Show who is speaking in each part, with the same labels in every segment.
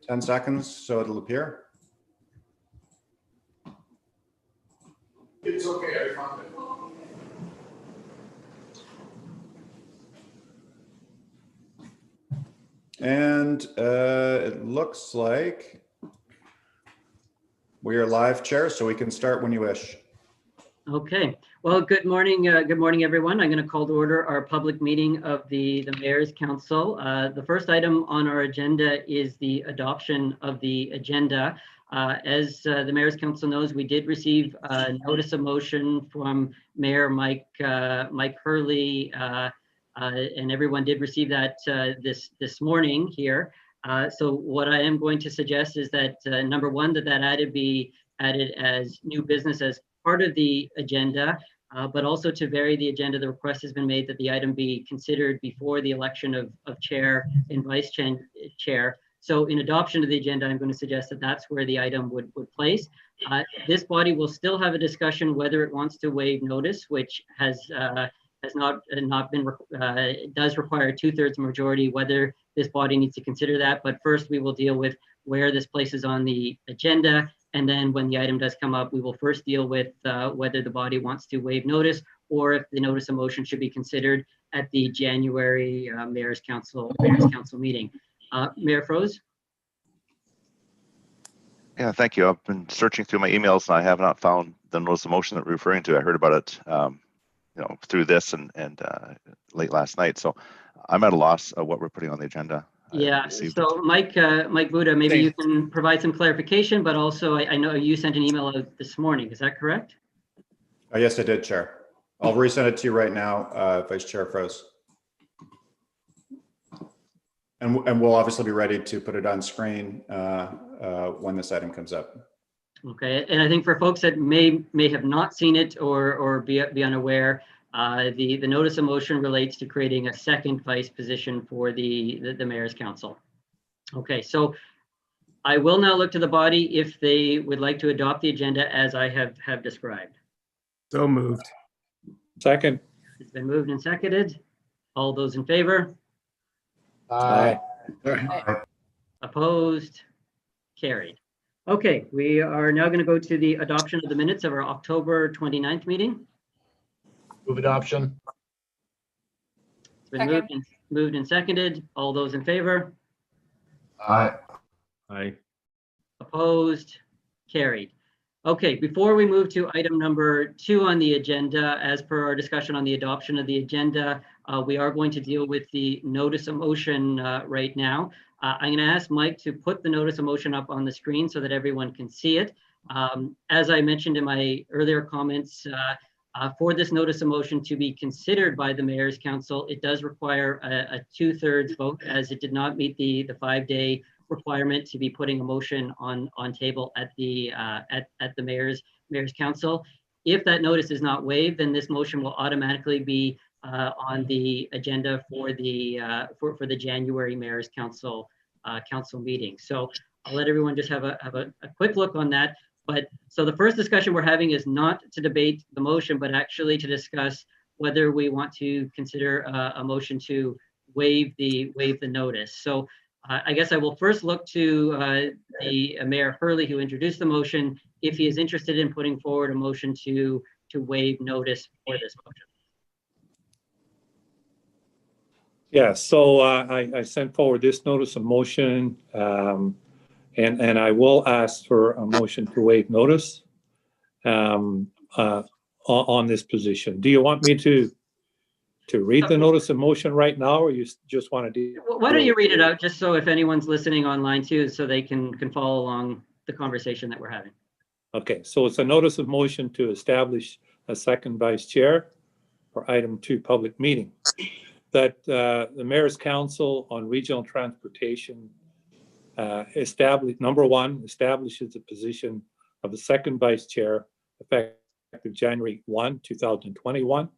Speaker 1: 10 seconds so it'll appear.
Speaker 2: It's okay, I found it.
Speaker 1: And it looks like we are live, Chair, so we can start when you wish.
Speaker 3: Okay, well, good morning, everyone. I'm going to call to order our public meeting of the Mayor's Council. The first item on our agenda is the adoption of the agenda. As the Mayor's Council knows, we did receive a notice of motion from Mayor Mike Hurley, and everyone did receive that this morning here. So what I am going to suggest is that number one, that item be added as new business as part of the agenda, but also to vary the agenda, the request has been made that the item be considered before the election of chair and vice chair. So in adoption of the agenda, I'm going to suggest that that's where the item would place. This body will still have a discussion whether it wants to waive notice, which has not been, it does require a 2/3 majority, whether this body needs to consider that. But first we will deal with where this places on the agenda. And then when the item does come up, we will first deal with whether the body wants to waive notice or if the notice of motion should be considered at the January Mayor's Council meeting. Mayor Froese?
Speaker 4: Yeah, thank you. I've been searching through my emails and I have not found the notice of motion that we're referring to. I heard about it through this and late last night. So I'm at a loss of what we're putting on the agenda.
Speaker 3: Yeah, so Mike Buda, maybe you can provide some clarification, but also I know you sent an email out this morning. Is that correct?
Speaker 1: Yes, I did, Chair. I'll resend it to you right now, Vice Chair Froese. And we'll obviously be ready to put it on screen when this item comes up.
Speaker 3: Okay, and I think for folks that may have not seen it or be unaware, the notice of motion relates to creating a second vice position for the Mayor's Council. Okay, so I will now look to the body if they would like to adopt the agenda as I have described.
Speaker 2: So moved.
Speaker 5: Second.
Speaker 3: It's been moved and seconded. All those in favor?
Speaker 2: Aye.
Speaker 3: Opposed? Carried. Okay, we are now going to go to the adoption of the minutes of our October 29th meeting.
Speaker 2: Move adoption.
Speaker 3: It's been moved and seconded. All those in favor?
Speaker 2: Aye.
Speaker 5: Aye.
Speaker 3: Opposed? Carried. Okay, before we move to item number 2 on the agenda, as per our discussion on the adoption of the agenda, we are going to deal with the notice of motion right now. I'm going to ask Mike to put the notice of motion up on the screen so that everyone can see it. As I mentioned in my earlier comments, for this notice of motion to be considered by the Mayor's Council, it does require a 2/3 vote, as it did not meet the 5-day requirement to be putting a motion on table at the Mayor's Council. If that notice is not waived, then this motion will automatically be on the agenda for the January Mayor's Council meeting. So I'll let everyone just have a quick look on that. But so the first discussion we're having is not to debate the motion, but actually to discuss whether we want to consider a motion to waive the notice. So I guess I will first look to the Mayor Hurley, who introduced the motion, if he is interested in putting forward a motion to waive notice for this motion.
Speaker 5: Yeah, so I sent forward this notice of motion, and I will ask for a motion to waive notice on this position. Do you want me to read the notice of motion right now, or you just want to do?
Speaker 3: Why don't you read it out, just so if anyone's listening online too, so they can follow along the conversation that we're having.
Speaker 5: Okay, so it's a notice of motion to establish a second vice chair for item 2 public meeting. That the Mayor's Council on Regional Transportation number 1, establishes the position of the second vice chair effective January 1, 2021.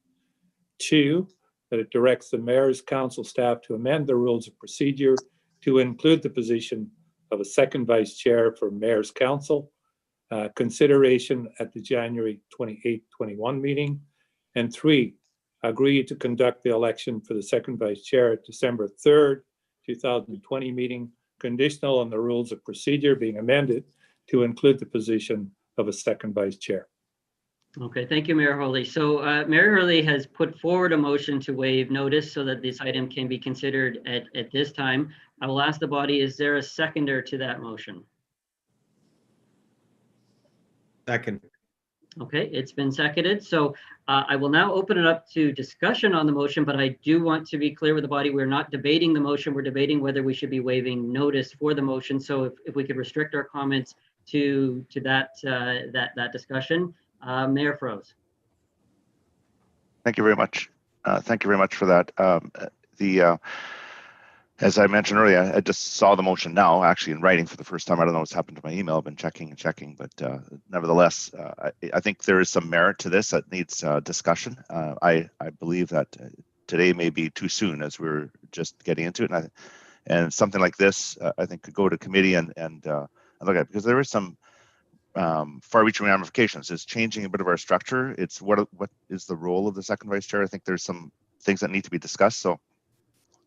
Speaker 5: 2, that it directs the Mayor's Council staff to amend the rules of procedure to include the position of a second vice chair for Mayor's Council, consideration at the January 28, 21 meeting. And 3, agree to conduct the election for the second vice chair at December 3rd, 2020 meeting conditional on the rules of procedure being amended to include the position of a second vice chair.
Speaker 3: Okay, thank you, Mayor Hurley. So Mayor Hurley has put forward a motion to waive notice so that this item can be considered at this time. I will ask the body, is there a seconder to that motion?
Speaker 2: Second.
Speaker 3: Okay, it's been seconded. So I will now open it up to discussion on the motion, but I do want to be clear with the body, we're not debating the motion. We're debating whether we should be waiving notice for the motion. So if we could restrict our comments to that discussion. Mayor Froese.
Speaker 4: Thank you very much. Thank you very much for that. As I mentioned earlier, I just saw the motion now, actually in writing for the first time. I don't know what's happened to my email. I've been checking and checking, but nevertheless, I think there is some merit to this that needs discussion. I believe that today may be too soon as we're just getting into it, and something like this, I think, could go to committee and look at it, because there is some far-reaching ramifications. It's changing a bit of our structure. It's what is the role of the second vice chair. I think there's some things that need to be discussed. So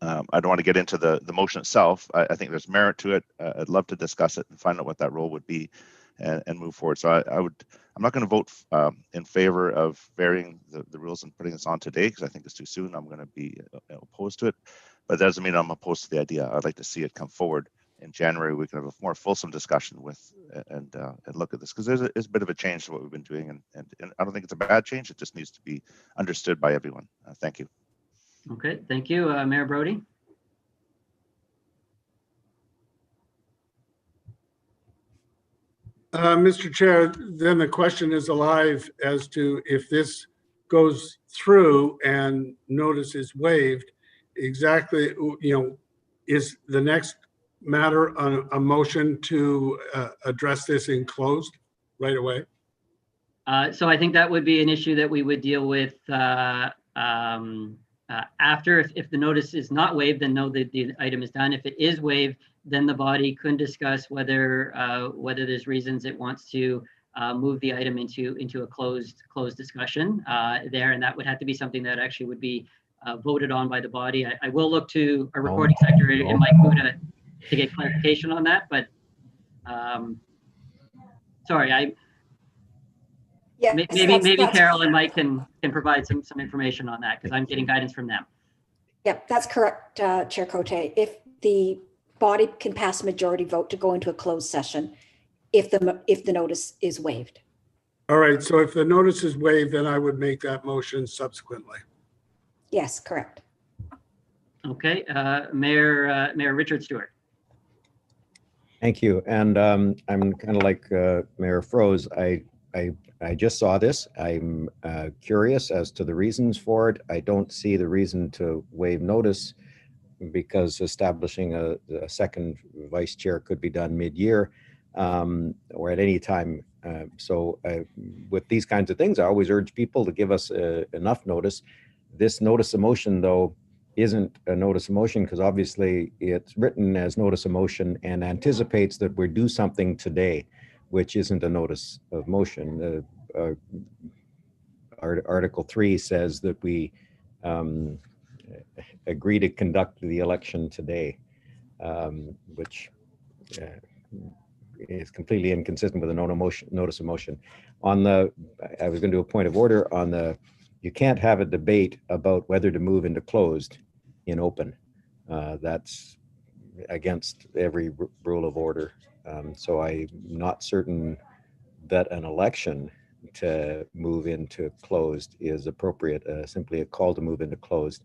Speaker 4: I don't want to get into the motion itself. I think there's merit to it. I'd love to discuss it and find out what that role would be and move forward. So I'm not going to vote in favor of varying the rules and putting this on today, because I think it's too soon. I'm going to be opposed to it, but that doesn't mean I'm opposed to the idea. I'd like to see it come forward in January. We can have a more fulsome discussion with and look at this, because there's a bit of a change to what we've been doing, and I don't think it's a bad change. It just needs to be understood by everyone. Thank you.
Speaker 3: Okay, thank you. Mayor Brody.
Speaker 6: Mr. Chair, then the question is alive as to if this goes through and notice is waived, exactly, is the next matter on a motion to address this in closed right away?
Speaker 3: So I think that would be an issue that we would deal with after. If the notice is not waived, then no, the item is done. If it is waived, then the body could discuss whether there's reasons it wants to move the item into a closed discussion there, and that would have to be something that actually would be voted on by the body. I will look to our recording secretary and Mike Buda to get clarification on that, but sorry,
Speaker 7: Yeah,
Speaker 3: maybe Carol and Mike can provide some information on that, because I'm getting guidance from them.
Speaker 7: Yep, that's correct, Chair Cote. If the body can pass a majority vote to go into a closed session, if the notice is waived.
Speaker 6: All right, so if the notice is waived, then I would make that motion subsequently.
Speaker 7: Yes, correct.
Speaker 3: Okay, Mayor Richard Stewart.
Speaker 8: Thank you. And I'm kind of like Mayor Froese. I just saw this. I'm curious as to the reasons for it. I don't see the reason to waive notice, because establishing a second vice chair could be done mid-year or at any time. So with these kinds of things, I always urge people to give us enough notice. This notice of motion, though, isn't a notice of motion, because obviously it's written as notice of motion and anticipates that we do something today, which isn't a notice of motion. Article 3 says that we agree to conduct the election today, which is completely inconsistent with a notice of motion. I was going to do a point of order on you can't have a debate about whether to move into closed in open. That's against every rule of order. So I'm not certain that an election to move into closed is appropriate, simply a call to move into closed.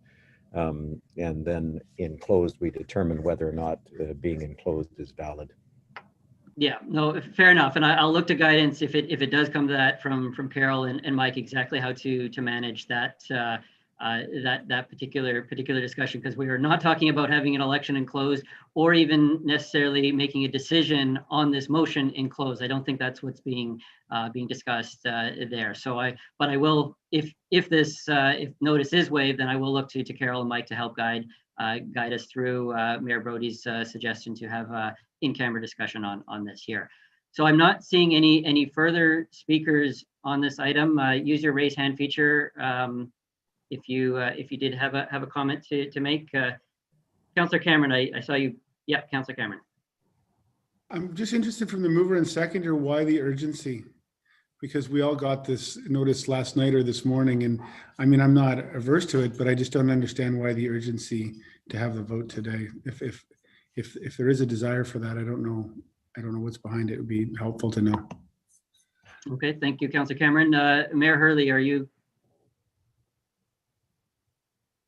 Speaker 8: And then in closed, we determine whether or not being enclosed is valid.
Speaker 3: Yeah, no, fair enough. And I'll look to guidance if it does come to that from Carol and Mike, exactly how to manage that that particular discussion, because we are not talking about having an election enclosed or even necessarily making a decision on this motion enclosed. I don't think that's what's being discussed there. So I will, if notice is waived, then I will look to Carol and Mike to help guide us through Mayor Brody's suggestion to have in-camera discussion on this here. So I'm not seeing any further speakers on this item. Use your raise hand feature if you did have a comment to make. Councillor Cameron, I saw you. Yeah, Councillor Cameron.
Speaker 9: I'm just interested from the mover and seconder, why the urgency? Because we all got this notice last night or this morning, and I mean, I'm not averse to it, but I just don't understand why the urgency to have the vote today. If there is a desire for that, I don't know what's behind it. It would be helpful to know.
Speaker 3: Okay, thank you, Councillor Cameron. Mayor Hurley, are you?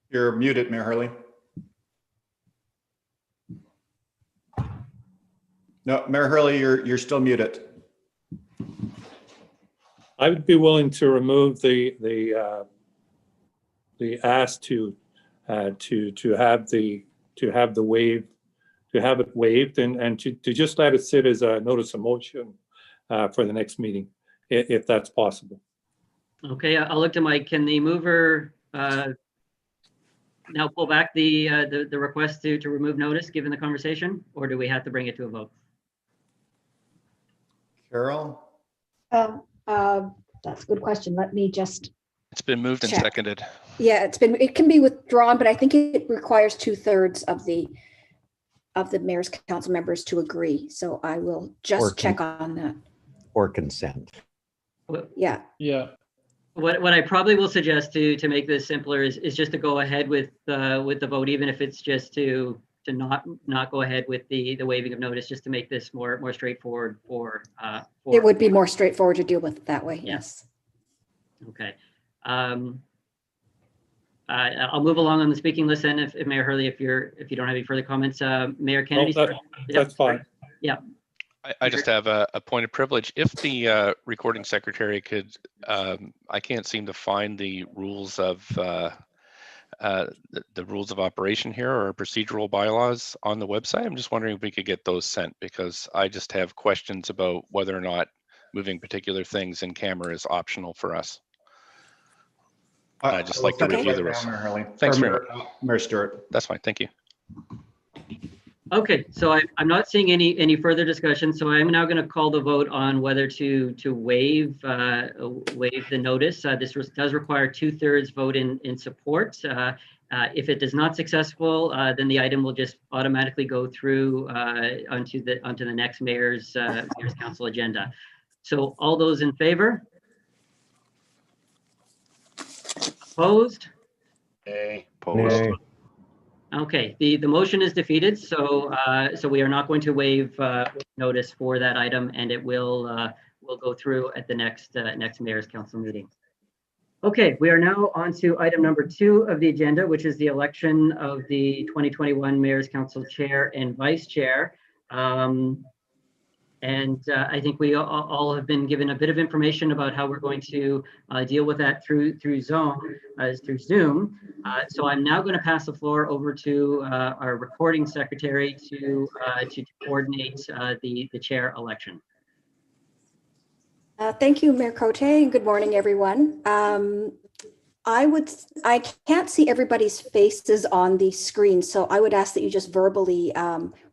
Speaker 1: You're muted, Mayor Hurley. No, Mayor Hurley, you're still muted.
Speaker 5: I would be willing to remove the ask to have it waived and to just let it sit as a notice of motion for the next meeting, if that's possible.
Speaker 3: Okay, I'll look to Mike. Can the mover now pull back the request to remove notice given the conversation, or do we have to bring it to a vote?
Speaker 1: Carol?
Speaker 7: That's a good question. Let me just,
Speaker 10: It's been moved and
Speaker 7: check.
Speaker 10: seconded.
Speaker 7: yeah, it can be withdrawn, but I think it requires 2/3 of the mayor's council members to agree. So I will
Speaker 8: Or
Speaker 7: just
Speaker 8: can-
Speaker 7: check on that.
Speaker 8: Or consent.
Speaker 7: Yeah,
Speaker 2: Yeah.
Speaker 3: What I probably will suggest to make this simpler is just to go ahead with the vote, even if it's just to not go ahead with the waiving of notice, just to make this more straightforward for.
Speaker 7: it would be more straightforward to deal with that way. Yes.
Speaker 3: Okay. I'll move along on the speaking list, and if Mayor Hurley, if you don't have any further comments, Mayor Kennedy.
Speaker 5: That's fine.
Speaker 3: Yeah.
Speaker 10: I just have a point of privilege. If the recording secretary could, I can't seem to find the rules of the rules of operation here or procedural bylaws on the website. I'm just wondering if we could get those sent, because I just have questions about whether or not moving particular things in camera is optional for us. I'd just like to
Speaker 7: Okay.
Speaker 10: review the rest.
Speaker 1: Mayor Hurley.
Speaker 10: Thanks
Speaker 1: Or
Speaker 10: very
Speaker 1: Mayor Stewart.
Speaker 10: That's fine. Thank you.
Speaker 3: Okay, so I'm not seeing any further discussion, so I'm now going to call the vote on whether to waive the notice. This does require 2/3 vote in support. If it is not successful, then the item will just automatically go through onto the next mayor's council agenda. So all those in favor? Opposed?
Speaker 4: Opposed?
Speaker 8: Nay.
Speaker 3: Okay, the motion is defeated, so we are not going to waive notice for that item, and it will go through at the next mayor's council meeting. Okay, we are now on to item number 2 of the agenda, which is the election of the 2021 mayor's council chair and vice chair. And I think we all have been given a bit of information about how we're going to deal with that through Zoom. So I'm now going to pass the floor over to our recording secretary to coordinate the chair election.
Speaker 7: Thank you, Mayor Cote, and good morning, everyone. I can't see everybody's faces on the screen, so I would ask that you just verbally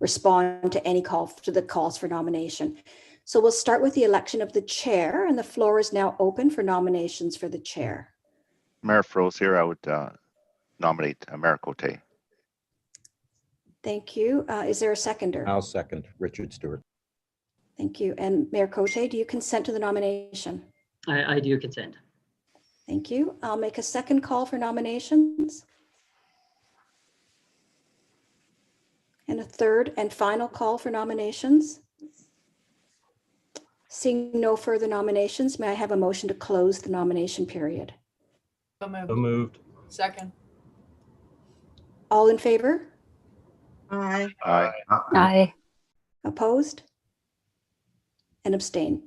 Speaker 7: respond to any calls for nomination. So we'll start with the election of the chair, and the floor is now open for nominations for the chair.
Speaker 4: Mayor Froze here. I would nominate Mayor Cote.
Speaker 7: Thank you. Is there a seconder?
Speaker 8: I'll second. Richard Stewart.
Speaker 7: Thank you. And Mayor Cote, do you consent to the nomination?
Speaker 3: I do consent.
Speaker 7: Thank you. I'll make a second call for nominations. And a third and final call for nominations. Seeing no further nominations, may I have a motion to close the nomination period?
Speaker 2: So moved.
Speaker 11: Second.
Speaker 7: All in favor?
Speaker 11: Aye.
Speaker 4: Aye.
Speaker 12: Aye.
Speaker 7: Opposed? And abstain.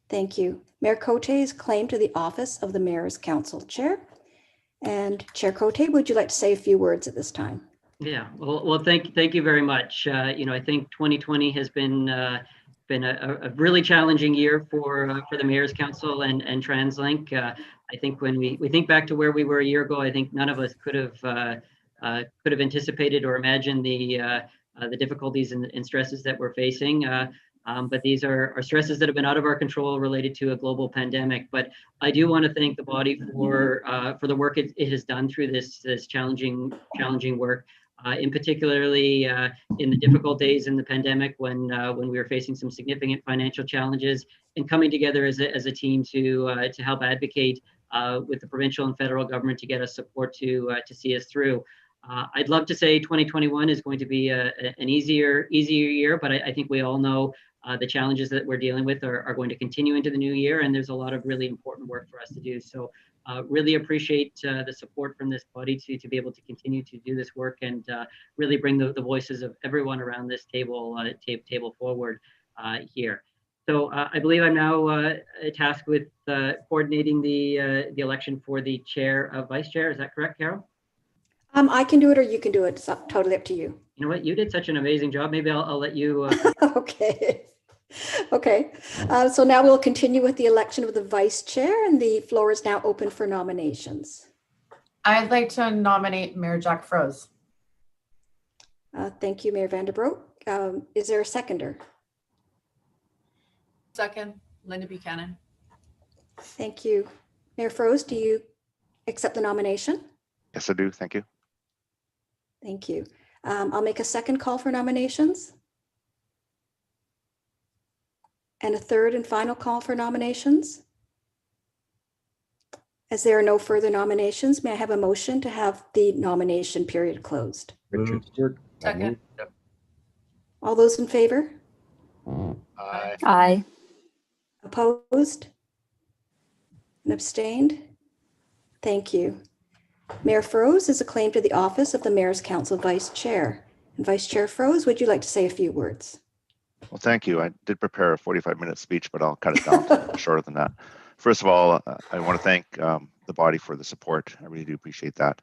Speaker 7: Thank you. Mayor Cote is claimed to the office of the Mayor's Council Chair. And Chair Cote, would you like to say a few words at this time?
Speaker 3: Yeah, well, thank you very much. I think 2020 has been a really challenging year for the Mayor's Council and TransLink. I think when we think back to where we were a year ago, I think none of us could have anticipated or imagined the difficulties and stresses that we're facing. But these are stresses that have been out of our control related to a global pandemic. But I do want to thank the body for the work it has done through this challenging work. in particularly in the difficult days in the pandemic when we were facing some significant financial challenges, and coming together as a team to help advocate with the provincial and federal government to get us support to see us through. I'd love to say 2021 is going to be an easier year, but I think we all know the challenges that we're dealing with are going to continue into the new year, and there's a lot of really important work for us to do. So really appreciate the support from this body to be able to continue to do this work and really bring the voices of everyone around this table forward here. So I believe I'm now tasked with coordinating the election for the chair of vice chair. Is that correct, Carol?
Speaker 7: I can do it or you can do it. It's totally up to you.
Speaker 3: You know what? You did such an amazing job. Maybe I'll let you.
Speaker 7: Okay. Okay. So now we'll continue with the election of the vice chair, and the floor is now open for nominations.
Speaker 2: I'd like to nominate Mayor Jack Froese.
Speaker 7: Thank you, Mayor Vanderbroek. Is there a seconder?
Speaker 2: Second, Linda Buchanan.
Speaker 7: Thank you. Mayor Froese, do you accept the nomination?
Speaker 4: Yes, I do. Thank you.
Speaker 7: Thank you. I'll make a second call for nominations. And a third and final call for nominations. As there are no further nominations, may I have a motion to have the nomination period closed?
Speaker 8: Richard Stewart.
Speaker 2: Second.
Speaker 7: All those in favor?
Speaker 10: Aye.
Speaker 12: Aye.
Speaker 7: Opposed? And abstained? Thank you. Mayor Froese is acclaimed to the office of the Mayor's Council Vice Chair. And Vice Chair Froese, would you like to say a few words?
Speaker 4: Well, thank you. I did prepare a 45-minute speech, but I'll cut it down to shorter than that. First of all, I want to thank the body for the support. I really do appreciate that.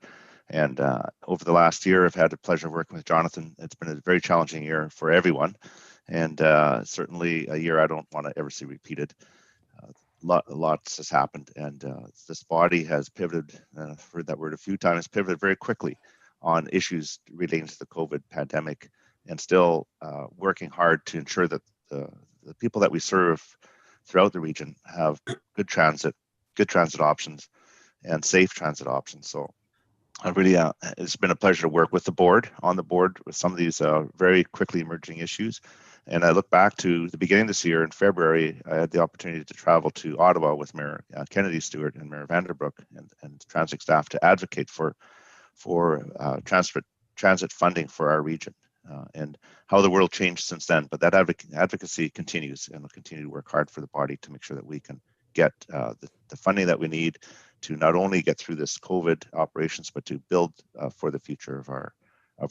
Speaker 4: And over the last year, I've had the pleasure of working with Jonathan. It's been a very challenging year for everyone, and certainly a year I don't want to ever see repeated. Lots has happened, and this body has pivoted, I've heard that word a few times, pivoted very quickly on issues relating to the COVID pandemic, and still working hard to ensure that the people that we serve throughout the region have good transit options and safe transit options. So I really, it's been a pleasure to work with the board, on the board with some of these very quickly emerging issues. And I look back to the beginning of this year in February, I had the opportunity to travel to Ottawa with Mayor Kennedy Stewart and Mayor Vanderbroek and transit staff to advocate for transit funding for our region. And how the world changed since then, but that advocacy continues, and we'll continue to work hard for the body to make sure that we can get the funding that we need to not only get through this COVID operations, but to build for the future of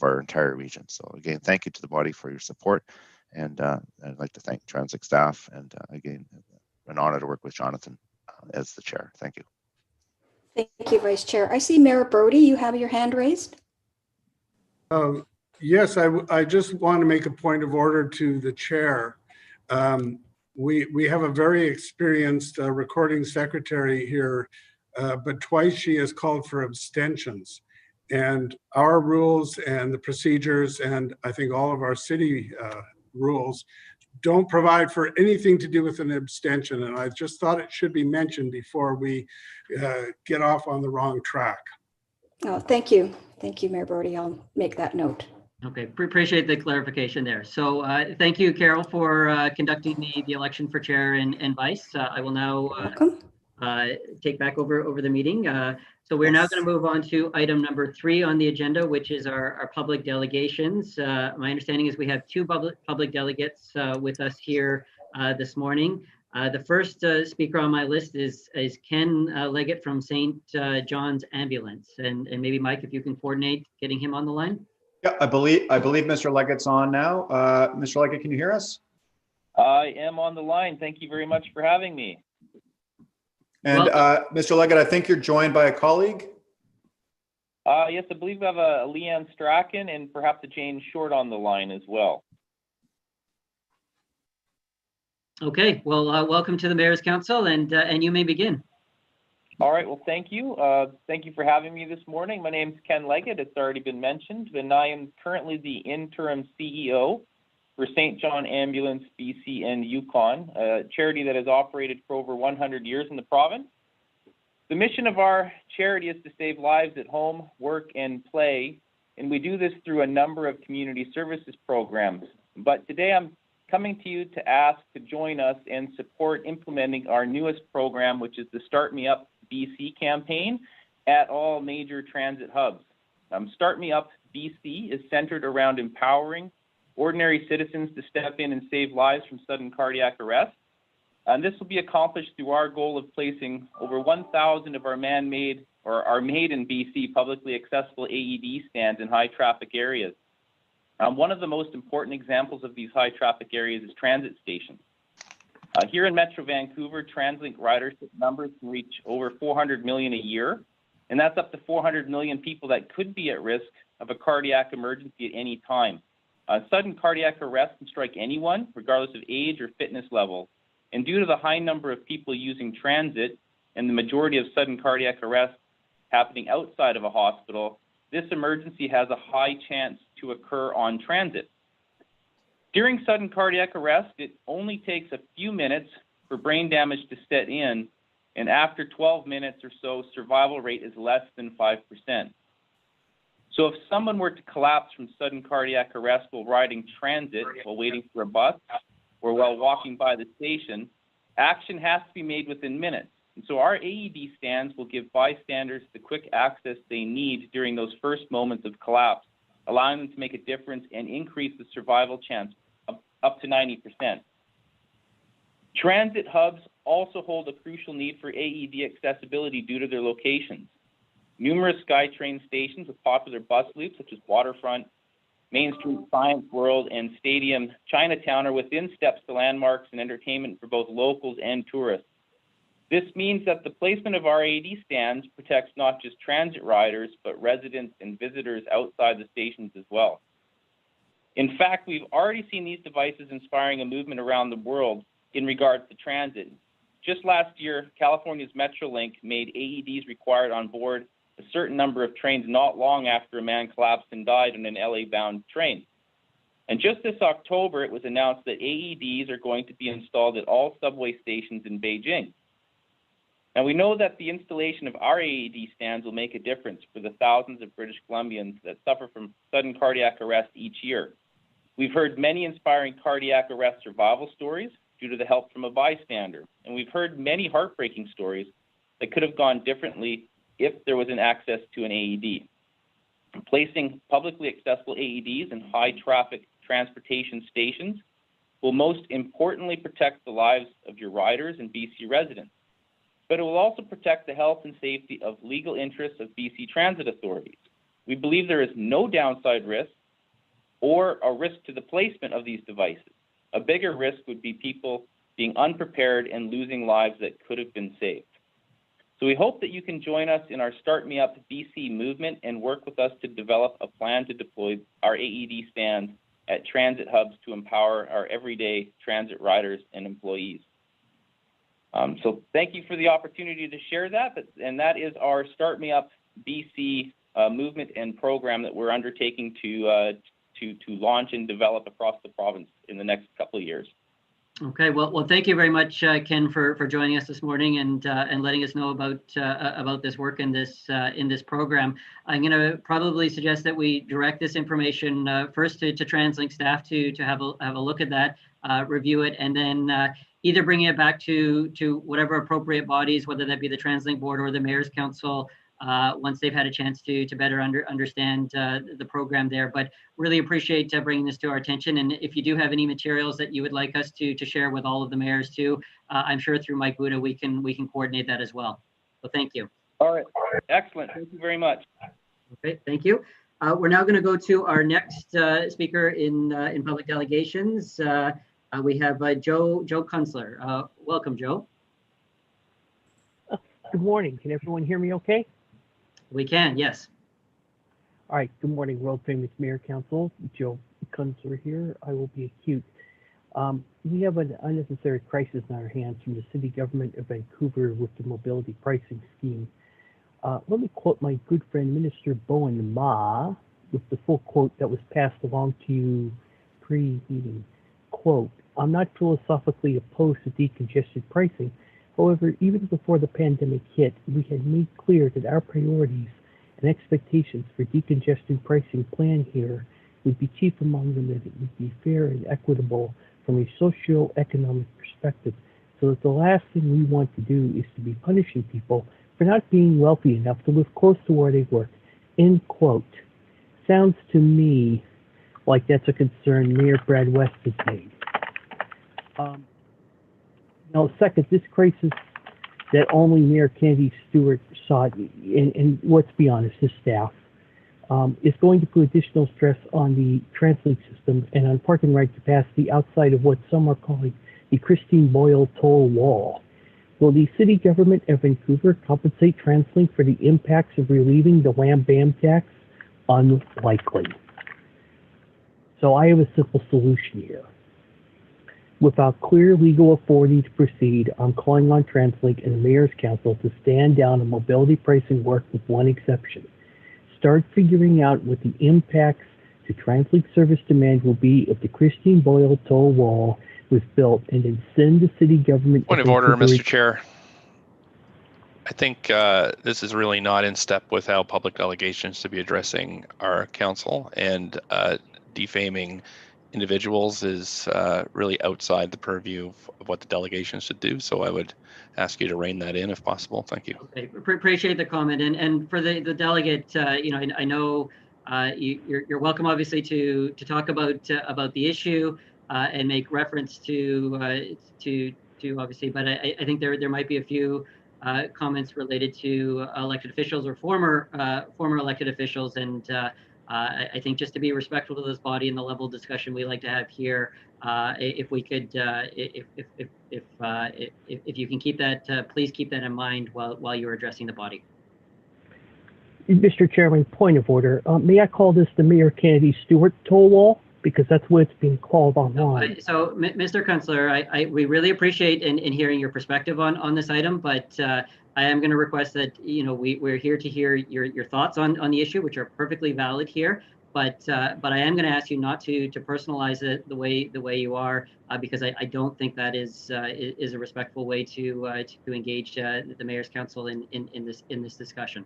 Speaker 4: our entire region. So again, thank you to the body for your support, and I'd like to thank transit staff, and again, an honor to work with Jonathan as the chair. Thank you.
Speaker 7: Thank you, Vice Chair. I see Mayor Brody, you have your hand raised.
Speaker 6: Yes, I just want to make a point of order to the chair. We have a very experienced recording secretary here, but twice she has called for abstentions. And our rules and the procedures, and I think all of our city rules, don't provide for anything to do with an abstention. And I just thought it should be mentioned before we get off on the wrong track.
Speaker 7: Oh, thank you. Thank you, Mayor Brody. I'll make that note.
Speaker 3: Okay, appreciate the clarification there. So thank you, Carol, for conducting the election for chair and vice. I will now take back over the meeting. So we're now going to move on to item number 3 on the agenda, which is our public delegations. My understanding is we have 2 public delegates with us here this morning. The first speaker on my list is Ken Leggett from St. John's Ambulance. And maybe Mike, if you can coordinate getting him on the line.
Speaker 1: Yeah, I believe Mr. Leggett's on now. Mr. Leggett, can you hear us?
Speaker 13: I am on the line. Thank you very much for having me.
Speaker 1: And Mr. Leggett, I think you're joined by a colleague.
Speaker 13: Yes, I believe we have a Leanne Strachan and perhaps a Jane Short on the line as well.
Speaker 3: Okay, well, welcome to the Mayor's Council, and you may begin.
Speaker 13: All right, well, thank you. Thank you for having me this morning. My name's Ken Leggett. It's already been mentioned, and I am currently the interim CEO for St. John Ambulance BC and Yukon, a charity that has operated for over 100 years in the province. The mission of our charity is to save lives at home, work, and play and we do this through a number of community services programs. But today I'm coming to you to ask to join us and support implementing our newest program, which is the Start Me Up BC campaign at all major transit hubs. Start Me Up BC is centered around empowering ordinary citizens to step in and save lives from sudden cardiac arrest. And this will be accomplished through our goal of placing over 1,000 of our man-made or our made in BC publicly accessible AED stands in high traffic areas. One of the most important examples of these high traffic areas is transit stations. Here in Metro Vancouver, TransLink ridership numbers can reach over 400 million a year, and that's up to 400 million people that could be at risk of a cardiac emergency at any time. Sudden cardiac arrest can strike anyone, regardless of age or fitness level. And due to the high number of people using transit and the majority of sudden cardiac arrests happening outside of a hospital, this emergency has a high chance to occur on transit. During sudden cardiac arrest, it only takes a few minutes for brain damage to set in, and after 12 minutes or so, survival rate is less than 5%. So if someone were to collapse from sudden cardiac arrest while riding transit, while waiting for a bus, or while walking by the station, action has to be made within minutes. And so our AED stands will give bystanders the quick access they need during those first moments of collapse, allowing them to make a difference and increase the survival chance up to 90%. Transit hubs also hold a crucial need for AED accessibility due to their locations. Numerous SkyTrain stations with popular bus loops such as Waterfront, Main Street Science World, and Stadium Chinatown are within steps to landmarks and entertainment for both locals and tourists. This means that the placement of our AED stands protects not just transit riders, but residents and visitors outside the stations as well. In fact, we've already seen these devices inspiring a movement around the world in regards to transit. Just last year, California's Metrolink made AEDs required on board a certain number of trains not long after a man collapsed and died on an LA-bound train. And just this October, it was announced that AEDs are going to be installed at all subway stations in Beijing. Now, we know that the installation of our AED stands will make a difference for the thousands of British Columbians that suffer from sudden cardiac arrest each year. We've heard many inspiring cardiac arrest survival stories due to the help from a bystander, and we've heard many heartbreaking stories that could have gone differently if there was an access to an AED. Placing publicly accessible AEDs in high traffic transportation stations will most importantly protect the lives of your riders and BC residents, but it will also protect the health and safety of legal interests of BC transit authorities. We believe there is no downside risk or a risk to the placement of these devices. A bigger risk would be people being unprepared and losing lives that could have been saved. So we hope that you can join us in our Start Me Up BC movement and work with us to develop a plan to deploy our AED stands at transit hubs to empower our everyday transit riders and employees. So thank you for the opportunity to share that, and that is our Start Me Up BC movement and program that we're undertaking to launch and develop across the province in the next couple of years.
Speaker 3: Okay, well, thank you very much, Ken, for joining us this morning and letting us know about this work in this program. I'm going to probably suggest that we direct this information first to TransLink staff to have a look at that, review it, and then either bring it back to whatever appropriate bodies, whether that be the TransLink board or the Mayor's Council, once they've had a chance to better understand the program there. But really appreciate bringing this to our attention. And if you do have any materials that you would like us to share with all of the mayors too, I'm sure through Mike Buda we can coordinate that as well. So thank you.
Speaker 13: All right, excellent. Thank you very much.
Speaker 3: Okay, thank you. We're now going to go to our next speaker in public delegations. We have Joe Kunstler. Welcome, Joe.
Speaker 12: Good morning. Can everyone hear me okay?
Speaker 3: We can, yes.
Speaker 12: All right. Good morning, World Famous Mayor Council. Joe Kunstler here. I will be acute. We have an unnecessary crisis in our hands from the city government of Vancouver with the mobility pricing scheme. Let me quote my good friend, Minister Bowen Ma, with the full quote that was passed along to you pre-meeting. Quote, I'm not philosophically opposed to decongested pricing. However, even before the pandemic hit, we had made clear that our priorities and expectations for decongestion pricing plan here would be chief among them that it would be fair and equitable from a socio-economic perspective, so that the last thing we want to do is to be punishing people for not being wealthy enough to live close to where they work. End quote. Sounds to me like that's a concern Mayor Brad West has made. Now, second, this crisis that only Mayor Candy Stewart saw, and let's be honest, his staff, is going to put additional stress on the TransLink system and on park and ride capacity outside of what some are calling the Christine Boyle toll wall. Will the city government of Vancouver compensate TransLink for the impacts of relieving the wham bam tax? Unlikely. So I have a simple solution here. Without clear legal authority to proceed, I'm calling on TransLink and the Mayor's Council to stand down on mobility pricing work with one exception. Start figuring out what the impacts to TransLink service demand will be if the Christine Boyle toll wall was built, and then send the city government.
Speaker 10: Point of order, Mr. Chair. I think this is really not in step with how public delegations should be addressing our council, and defaming individuals is really outside the purview of what the delegation should do. So I would ask you to rein that in if possible. Thank you.
Speaker 3: Okay, appreciate the comment. And for the delegate, you know, I know you're welcome, obviously, to talk about the issue and make reference to obviously, but I think there might be a few comments related to elected officials or former elected officials, and I think just to be respectful to this body and the level of discussion we like to have here, if we could, if you can keep that, please keep that in mind while you're addressing the body.
Speaker 12: Mr. Chairman, point of order. May I call this the Mayor Kennedy Stewart toll wall? Because that's what it's being called online.
Speaker 3: So, Mr. Kunstler, we really appreciate in hearing your perspective on this item, but I am going to request that, you know, we're here to hear your thoughts on the issue, which are perfectly valid here. But I am going to ask you not to personalize it the way you are, because I don't think that is a respectful way to engage the Mayor's Council in this discussion.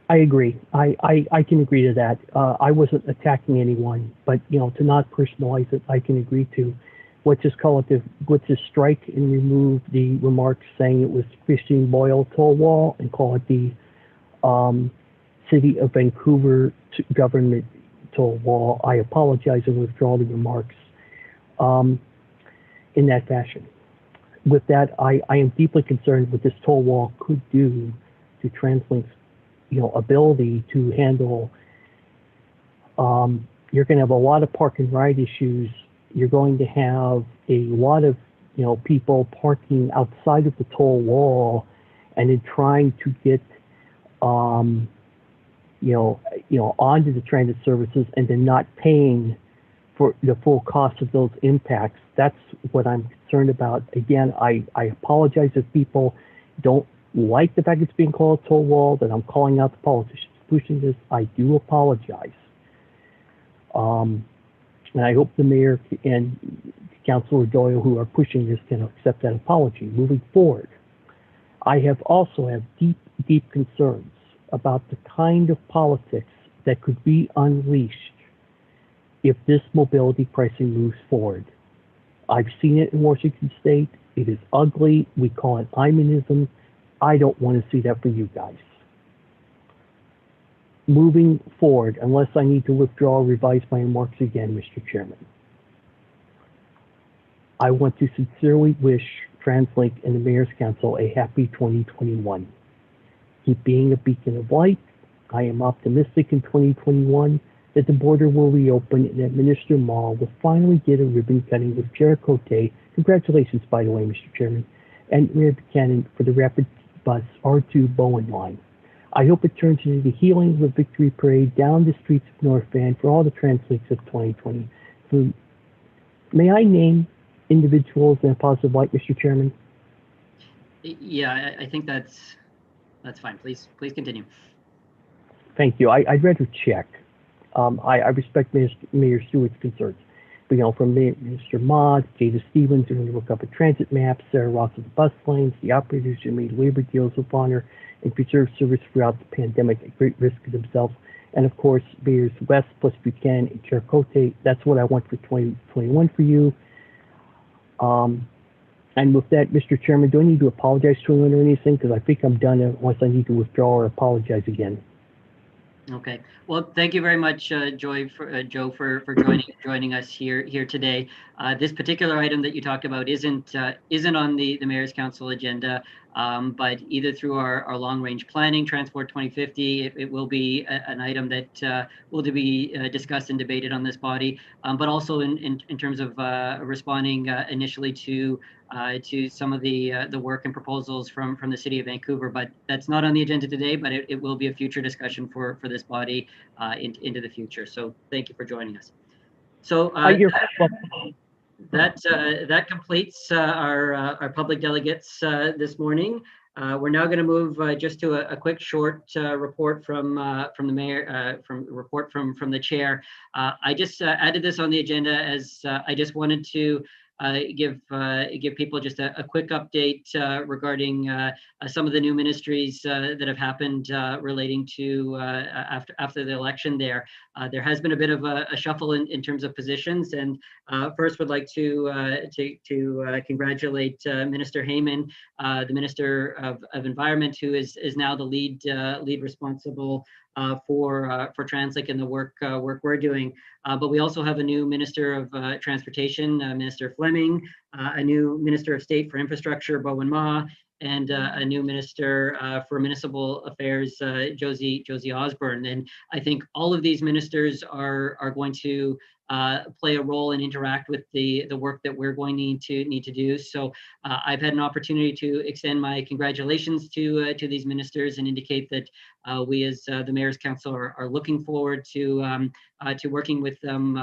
Speaker 12: I agree. I can agree to that. I wasn't attacking anyone, but, you know, to not personalize it, I can agree to. Let's just call it let's just strike and remove the remarks saying it was Christine Boyle toll wall and call it the City of Vancouver government toll wall. I apologize and withdraw the remarks in that fashion. With that, I am deeply concerned what this toll wall could do to TransLink's, you know, ability to handle. You're going to have a lot of park and ride issues. You're going to have a lot of, you know, people parking outside of the toll wall, and then trying to get, you know, onto the transit services, and then not paying for the full cost of those impacts. That's what I'm concerned about. Again, I apologize if people don't like the fact it's being called a toll wall, that I'm calling out the politicians pushing this. I do apologize. And I hope the mayor and Councilor Doyle, who are pushing this, can accept that apology moving forward. I have also have deep concerns about the kind of politics that could be unleashed if this mobility pricing moves forward. I've seen it in Washington State. It is ugly. We call it Imanism. I don't want to see that for you guys. Moving forward, unless I need to withdraw or revise my remarks again, Mr. Chairman, I want to sincerely wish TransLink and the Mayor's Council a happy 2021. Keep being a beacon of light. I am optimistic in 2021 that the border will reopen and that Minister Mall will finally get a ribbon cutting with Chericote. Congratulations, by the way, Mr. Chairman, and Mayor Buchanan for the Rapid Bus R2 Bowen line. I hope it turns into the healing of the victory parade down the streets of North Van for all the TransLinks of 2020. So, may I name individuals in a positive light, Mr. Chairman?
Speaker 3: Yeah, I think that's fine. Please continue.
Speaker 12: Thank you. I'd rather check. I respect Mayor Stewart's concerns. from Minister Ma, Jada Stevens, who are going to look up at transit maps, Sarah Ross of the bus lanes, the operators who made labor deals with Bonner and preserved service throughout the pandemic at great risk to themselves. And of course, Mayors West, plus Buchanan, and Chair Cote. That's what I want for 2021 for you. And with that, Mr. Chairman, do I need to apologize to anyone or anything? Because I think I'm done unless I need to withdraw or apologize again.
Speaker 3: Okay. Well, thank you very much, Joe, for joining us here today. This particular item that you talked about isn't on the Mayor's Council agenda, but either through our long-range planning, Transport 2050, it will be an item that will be discussed and debated on this body, but also in terms of responding initially to some of the work and proposals from the City of Vancouver. But that's not on the agenda today, but it will be a future discussion for this body into the future. So thank you for joining us. So that completes our public delegates this morning. We're now going to move just to a quick short report from the mayor, from the chair. I just added this on the agenda as I just wanted to give people just a quick update regarding some of the new ministries that have happened relating to after the election. There has been a bit of a shuffle in terms of positions, and first would like to congratulate Minister Heyman, the Minister of Environment, who is now the lead responsible for TransLink and the work we're doing. But we also have a new Minister of Transportation, Minister Fleming, a new Minister of State for Infrastructure, Bowen Ma, and a new Minister for Municipal Affairs, Josie Osborne. And I think all of these ministers are going to play a role and interact with the work that we're going to need to do. So I've had an opportunity to extend my congratulations to these ministers and indicate that we as the Mayor's Council are looking forward to working with them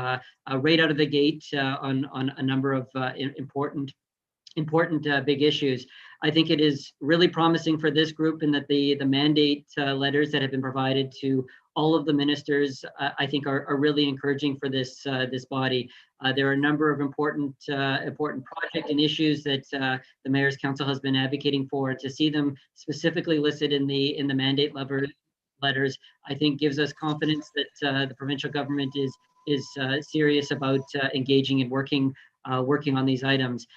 Speaker 3: right out of the gate on a number of important big issues. I think it is really promising for this group in that the mandate letters that have been provided to all of the ministers, I think are really encouraging for this body. There are a number of important projects and issues that the Mayor's Council has been advocating for. To see them specifically listed in the mandate letters, I think gives us confidence that the provincial government is serious about engaging and working on these items.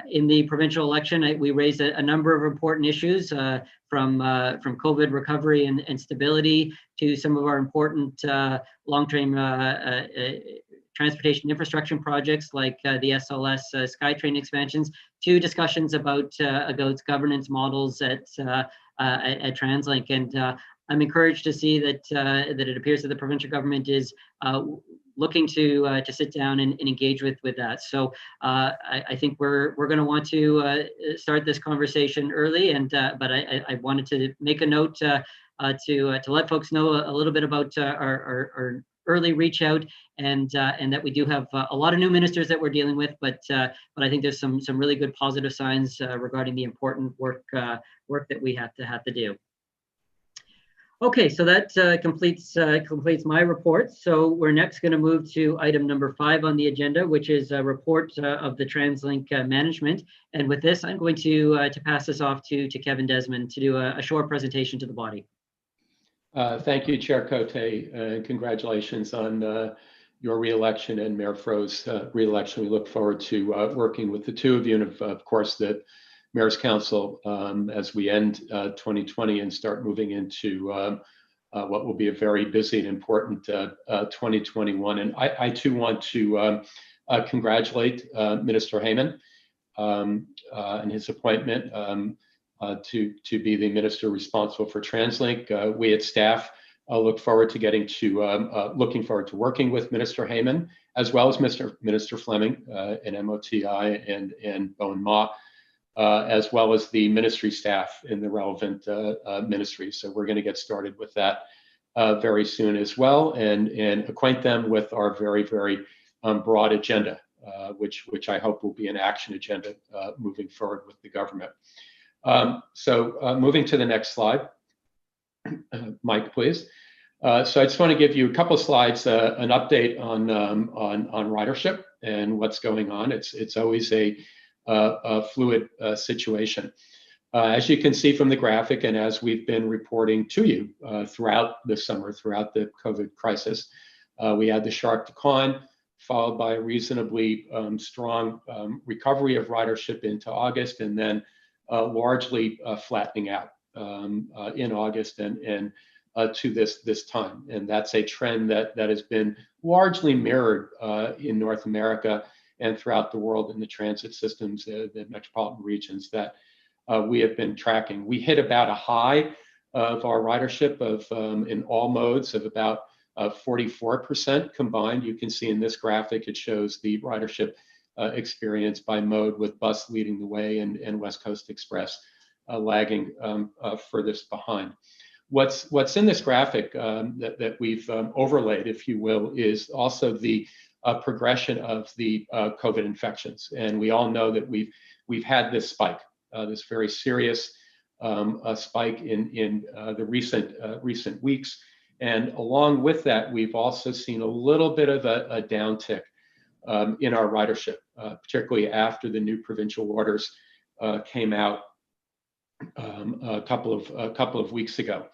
Speaker 3: In the provincial election, we raised a number of important issues from COVID recovery and stability to some of our important long-term transportation infrastructure projects like the SLS SkyTrain expansions, to discussions about governance models at TransLink. And I'm encouraged to see that it appears that the provincial government is looking to sit down and engage with that. So I think we're going to want to start this conversation early, and but I wanted to make a note to let folks know a little bit about our early reach out, and that we do have a lot of new ministers that we're dealing with, but I think there's some really good positive signs regarding the important work that we have to do. Okay, so that completes my report. So we're next going to move to item number 5 on the agenda, which is a report of the TransLink management. And with this, I'm going to pass this off to Kevin Desmond to do a short presentation to the body.
Speaker 14: Thank you, Chair Cote. Congratulations on your re-election and Mayor Fro's re-election. We look forward to working with the two of you, and of course the Mayor's Council as we end 2020 and start moving into what will be a very busy and important 2021. And I too want to congratulate Minister Heyman and his appointment to be the minister responsible for TransLink. We at staff look forward to looking forward to working with Minister Heyman, as well as Minister Fleming and MOTI and Bowen Ma, as well as the ministry staff in the relevant ministries. So we're going to get started with that very soon as well, and acquaint them with our very, very broad agenda, which I hope will be an action agenda moving forward with the government. So moving to the next slide, Mike, please. So I just want to give you a couple of slides, an update on ridership and what's going on. It's always a fluid situation. As you can see from the graphic, and as we've been reporting to you throughout the summer, throughout the COVID crisis, we had the sharp decline, followed by a reasonably strong recovery of ridership into August, and then largely flattening out in August and to this time. And that's a trend that has been largely mirrored in North America and throughout the world in the transit systems, the metropolitan regions that we have been tracking. We hit about a high of our ridership of in all modes of about 44% combined. You can see in this graphic, it shows the ridership experience by mode, with bus leading the way and West Coast Express lagging furthest behind. What's in this graphic that we've overlaid, if you will, is also the progression of the COVID infections. And we all know that we've had this spike, this very serious spike in the recent weeks. And along with that, we've also seen a little bit of a downtick in our ridership, particularly after the new provincial orders came out a couple of weeks ago.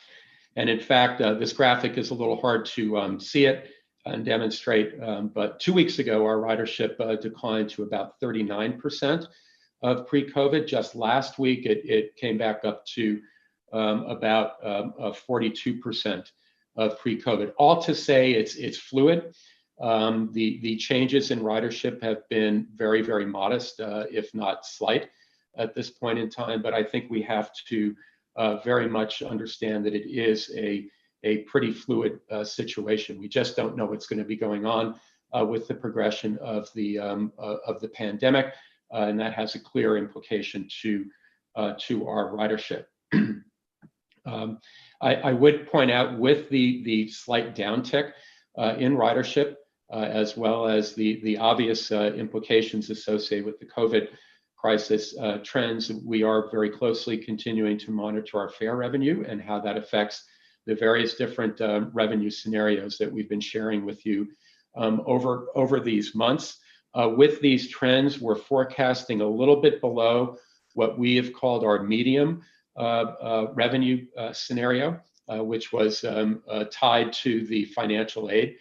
Speaker 14: And in fact, this graphic is a little hard to see it and demonstrate, but 2 weeks ago, our ridership declined to about 39% of pre-COVID. Just last week, it came back up to about 42% of pre-COVID. All to say it's fluid. The changes in ridership have been very, very modest, if not slight at this point in time, but I think we have to very much understand that it is a pretty fluid situation. We just don't know what's going to be going on with the progression of the pandemic, and that has a clear implication to our ridership. I would point out, with the slight downtick in ridership, as well as the obvious implications associated with the COVID crisis trends, we are very closely continuing to monitor our fare revenue and how that affects the various different revenue scenarios that we've been sharing with you over these months. With these trends, we're forecasting a little bit below what we have called our medium revenue scenario, which was tied to the financial aid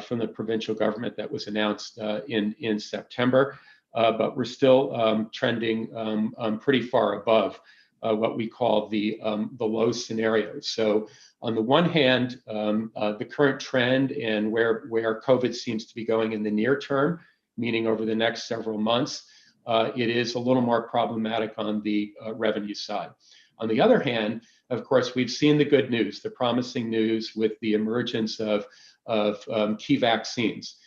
Speaker 14: from the provincial government that was announced in September. But we're still trending pretty far above what we call the low scenario. So on the one hand, the current trend and where COVID seems to be going in the near term, meaning over the next several months, it is a little more problematic on the revenue side. On the other hand, of course, we've seen the good news, the promising news with the emergence of key vaccines,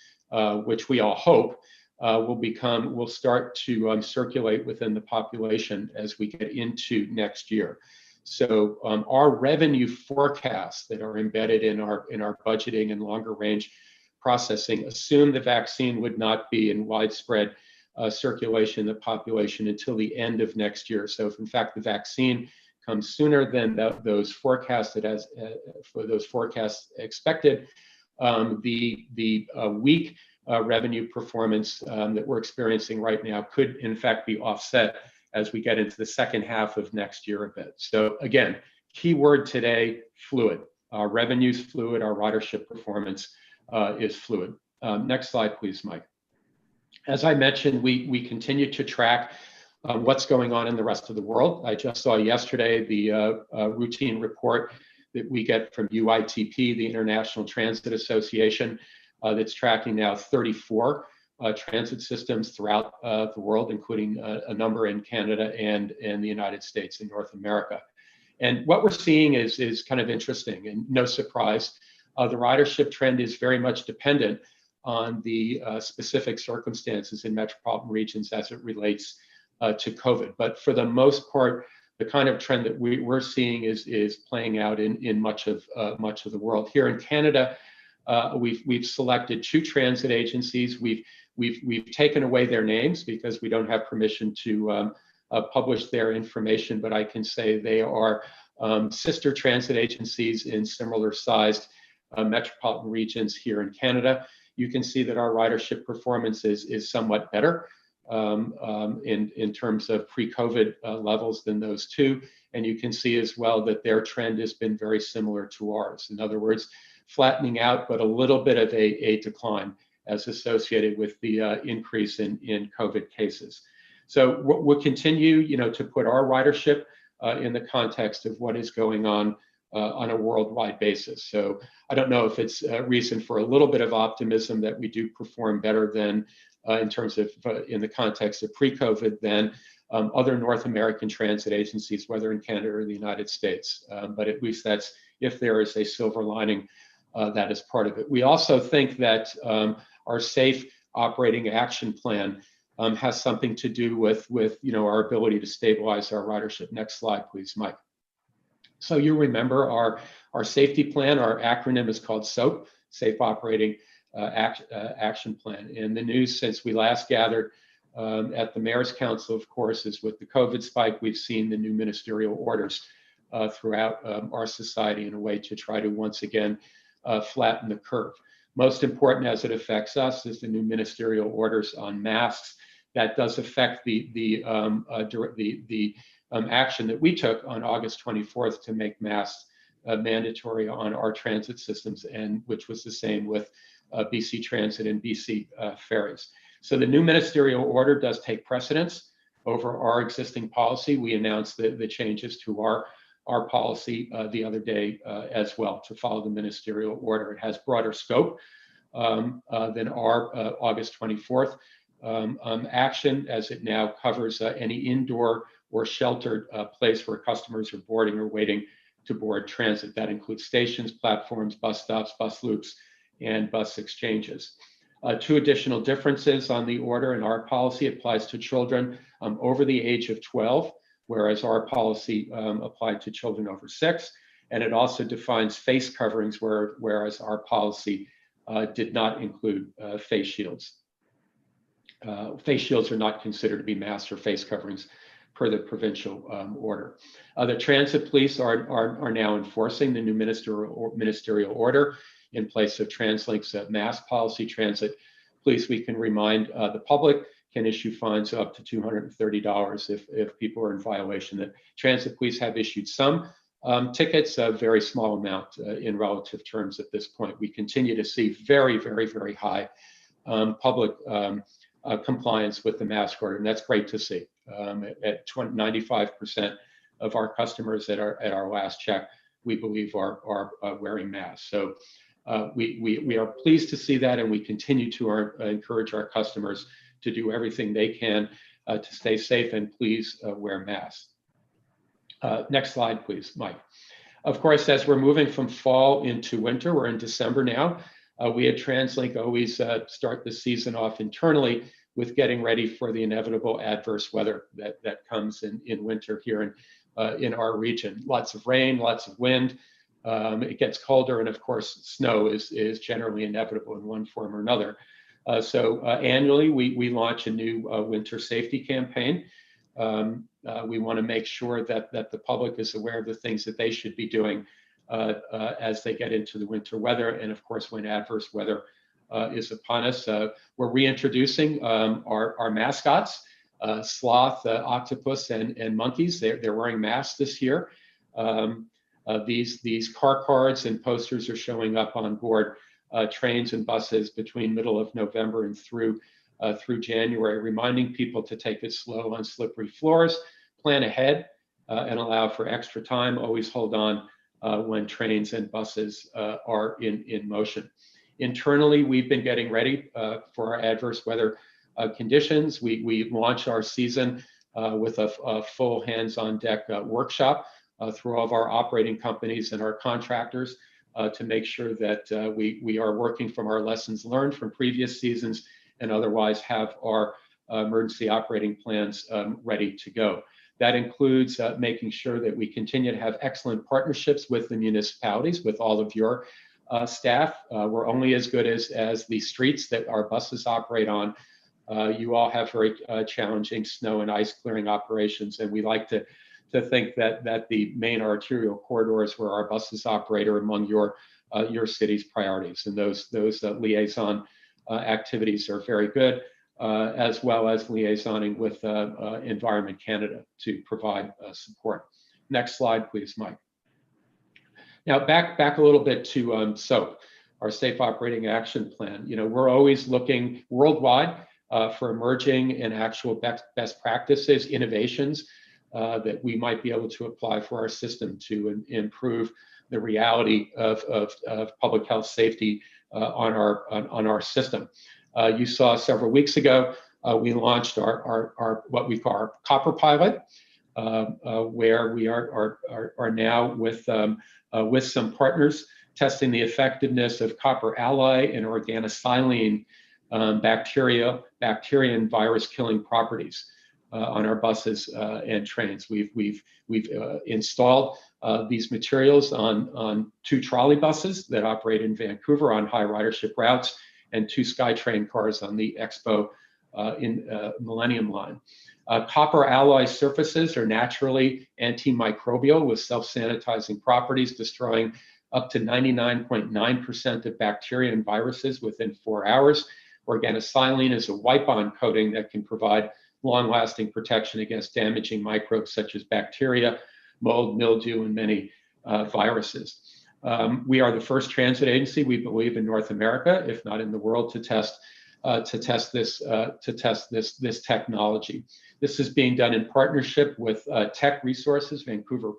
Speaker 14: which we all hope will start to circulate within the population as we get into next year. So our revenue forecasts that are embedded in our budgeting and longer range processing assume the vaccine would not be in widespread circulation in the population until the end of next year. So if in fact the vaccine comes sooner than those forecasted for those forecasts expected, the weak revenue performance that we're experiencing right now could in fact be offset as we get into the second half of next year a bit. So again, key word today, fluid. Our revenue's fluid, our ridership performance is fluid. Next slide, please, Mike. As I mentioned, we continue to track what's going on in the rest of the world. I just saw yesterday the routine report that we get from UITP, the International Transit Association, that's tracking now 34 transit systems throughout the world, including a number in Canada and the United States and North America. And what we're seeing is kind of interesting, and no surprise. The ridership trend is very much dependent on the specific circumstances in metropolitan regions as it relates to COVID. But for the most part, the kind of trend that we're seeing is playing out in much of the world. Here in Canada, we've selected 2 transit agencies. We've taken away their names because we don't have permission to publish their information, but I can say they are sister transit agencies in similar sized metropolitan regions here in Canada. you can see that our ridership performance is somewhat better in terms of pre-COVID levels than those two. And you can see as well that their trend has been very similar to ours. In other words, flattening out, but a little bit of a decline as associated with the increase in COVID cases. So we'll continue, to put our ridership in the context of what is going on a worldwide basis. So I don't know if it's a reason for a little bit of optimism that we do perform better than in terms of in the context of pre-COVID than other North American transit agencies, whether in Canada or the United States. But at least that's, if there is a silver lining, that is part of it. We also think that our Safe Operating Action Plan has something to do with our ability to stabilize our ridership. Next slide, please, Mike. So you remember our safety plan, our acronym is called SOAP, Safe Operating Action Plan. And the news since we last gathered at the Mayor's Council, of course, is with the COVID spike, we've seen the new ministerial orders throughout our society in a way to try to once again flatten the curve. Most important as it affects us is the new ministerial orders on masks. That does affect the action that we took on August 24th to make masks mandatory on our transit systems, and which was the same with BC Transit and BC Ferries. So the new ministerial order does take precedence over our existing policy. We announced the changes to our policy the other day as well to follow the ministerial order. It has broader scope than our August 24th action, as it now covers any indoor or sheltered place where customers are boarding or waiting to board transit. That includes stations, platforms, bus stops, bus loops, and bus exchanges. Two additional differences on the order in our policy applies to children over the age of 12, whereas our policy applied to children over 6. And it also defines face coverings, whereas our policy did not include face shields. Face shields are not considered to be masks or face coverings per the provincial order. The transit police are now enforcing the new ministerial order in place of TransLink's mask policy. Transit police, we can remind the public, can issue fines up to $230 if people are in violation. The transit police have issued some tickets, a very small amount in relative terms at this point. We continue to see very, very, very high public compliance with the mask order, and that's great to see. At 95% of our customers at our last check, we believe are wearing masks. So we are pleased to see that, and we continue to encourage our customers to do everything they can to stay safe, and please wear masks. Next slide, please, Mike. Of course, as we're moving from fall into winter, we're in December now. We at TransLink always start the season off internally with getting ready for the inevitable adverse weather that comes in winter here in our region. Lots of rain, lots of wind. It gets colder, and of course, snow is generally inevitable in one form or another. So annually, we launch a new winter safety campaign. We want to make sure that the public is aware of the things that they should be doing as they get into the winter weather. And of course, when adverse weather is upon us, we're reintroducing our mascots, sloth, octopus, and monkeys. They're wearing masks this year. These car cards and posters are showing up on board trains and buses between middle of November and through January, reminding people to take it slow on slippery floors, plan ahead, and allow for extra time. Always hold on when trains and buses are in motion. Internally, we've been getting ready for our adverse weather conditions. We launched our season with a full hands-on deck workshop through all of our operating companies and our contractors to make sure that we are working from our lessons learned from previous seasons and otherwise have our emergency operating plans ready to go. That includes making sure that we continue to have excellent partnerships with the municipalities, with all of your staff. We're only as good as the streets that our buses operate on. You all have very challenging snow and ice clearing operations, and we like to think that the main arterial corridors where our buses operate are among your city's priorities, and those liaison activities are very good, as well as liaisoning with Environment Canada to provide support. Next slide, please, Mike. Now back a little bit to SOAP, our Safe Operating Action Plan. You know, we're always looking worldwide for emerging and actual best practices, innovations that we might be able to apply for our system to improve the reality of public health safety on our system. You saw several weeks ago, we launched our what we call our copper pilot, where we are now with some partners testing the effectiveness of Copper Ally and organosilane bacteria and virus killing properties on our buses and trains. We've installed these materials on 2 trolley buses that operate in Vancouver on high ridership routes, and 2 SkyTrain cars on the Expo in Millennium Line. Copper Ally surfaces are naturally antimicrobial with self-sanitizing properties, destroying up to 99.9% of bacteria and viruses within 4 hours. Organosilane is a wipe-on coating that can provide long-lasting protection against damaging microbes such as bacteria, mold, mildew, and many viruses. We are the first transit agency, we believe, in North America, if not in the world, to test this technology. This is being done in partnership with Tech Resources, Vancouver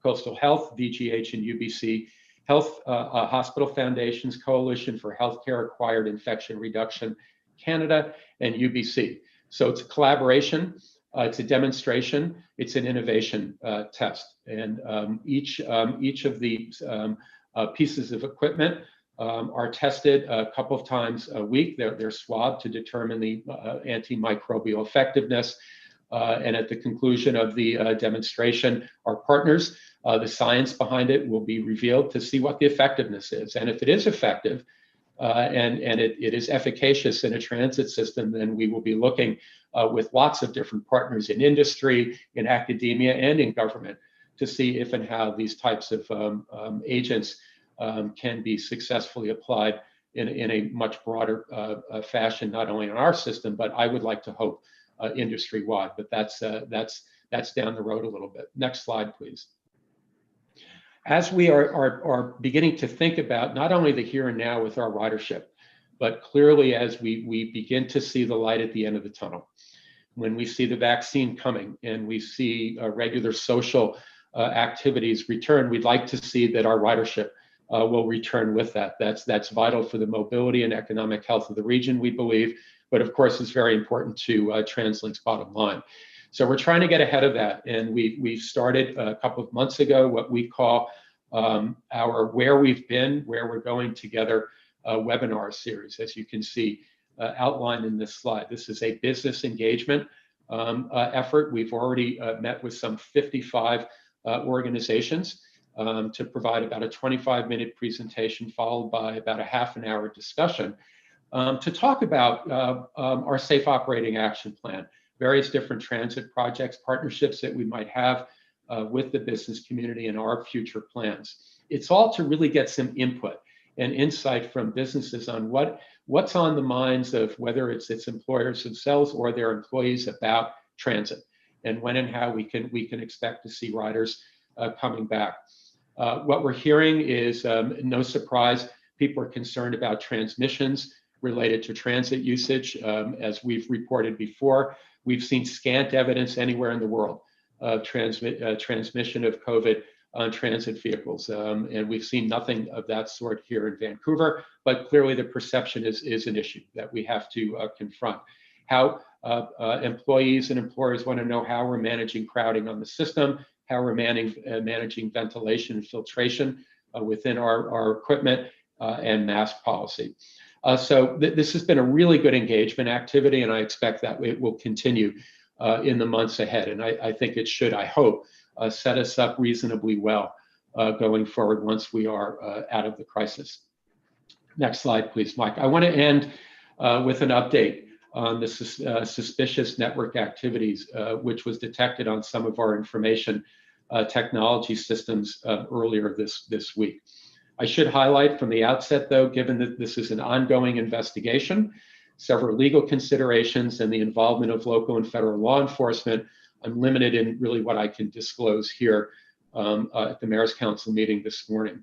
Speaker 14: Coastal Health, VGH and UBC Health Hospital Foundations, Coalition for Healthcare Acquired Infection Reduction Canada, and UBC. So it's a collaboration, it's a demonstration, it's an innovation test. And each of these pieces of equipment are tested a couple of times a week. They're swabbed to determine the antimicrobial effectiveness. And at the conclusion of the demonstration, our partners, the science behind it will be revealed to see what the effectiveness is. And if it is effective and it is efficacious in a transit system, then we will be looking with lots of different partners in industry, in academia, and in government to see if and how these types of agents can be successfly applied in a much broader fashion, not only on our system, but I would like to hope industry-wide. But that's down the road a little bit. Next slide, please. As we are beginning to think about not only the here and now with our ridership, but clearly as we begin to see the light at the end of the tunnel, when we see the vaccine coming and we see regular social activities return, we'd like to see that our ridership will return with that. That's vital for the mobility and economic health of the region, we believe, but of course it's very important to TransLink's bottom line. So we're trying to get ahead of that, and we've started a couple of months ago what we call our Where We've Been, Where We're Going Together webinar series, as you can see outlined in this slide. This is a business engagement effort. We've already met with some 55 organizations to provide about a 25-minute presentation followed by about a half an hour discussion to talk about our Safe Operating Action Plan, various different transit projects, partnerships that we might have with the business community and our future plans. It's all to really get some input and insight from businesses on what's on the minds of whether it's employers themselves or their employees about transit, and when and how we can expect to see riders coming back. What we're hearing is, no surprise, people are concerned about transmissions related to transit usage. As we've reported before, we've seen scant evidence anywhere in the world of transmission of COVID on transit vehicles. And we've seen nothing of that sort here in Vancouver, but clearly the perception is an issue that we have to confront. How employees and employers want to know how we're managing crowding on the system, how we're managing ventilation and filtration within our equipment, and mask policy. So this has been a really good engagement activity, and I expect that it will continue in the months ahead. And I think it should, I hope, set us up reasonably well going forward once we are out of the crisis. Next slide, please, Mike. I want to end with an update on the suspicious network activities, which was detected on some of our information technology systems earlier this week. I should highlight from the outset, though, given that this is an ongoing investigation, several legal considerations, and the involvement of local and federal law enforcement, I'm limited in really what I can disclose here at the Mayor's Council meeting this morning.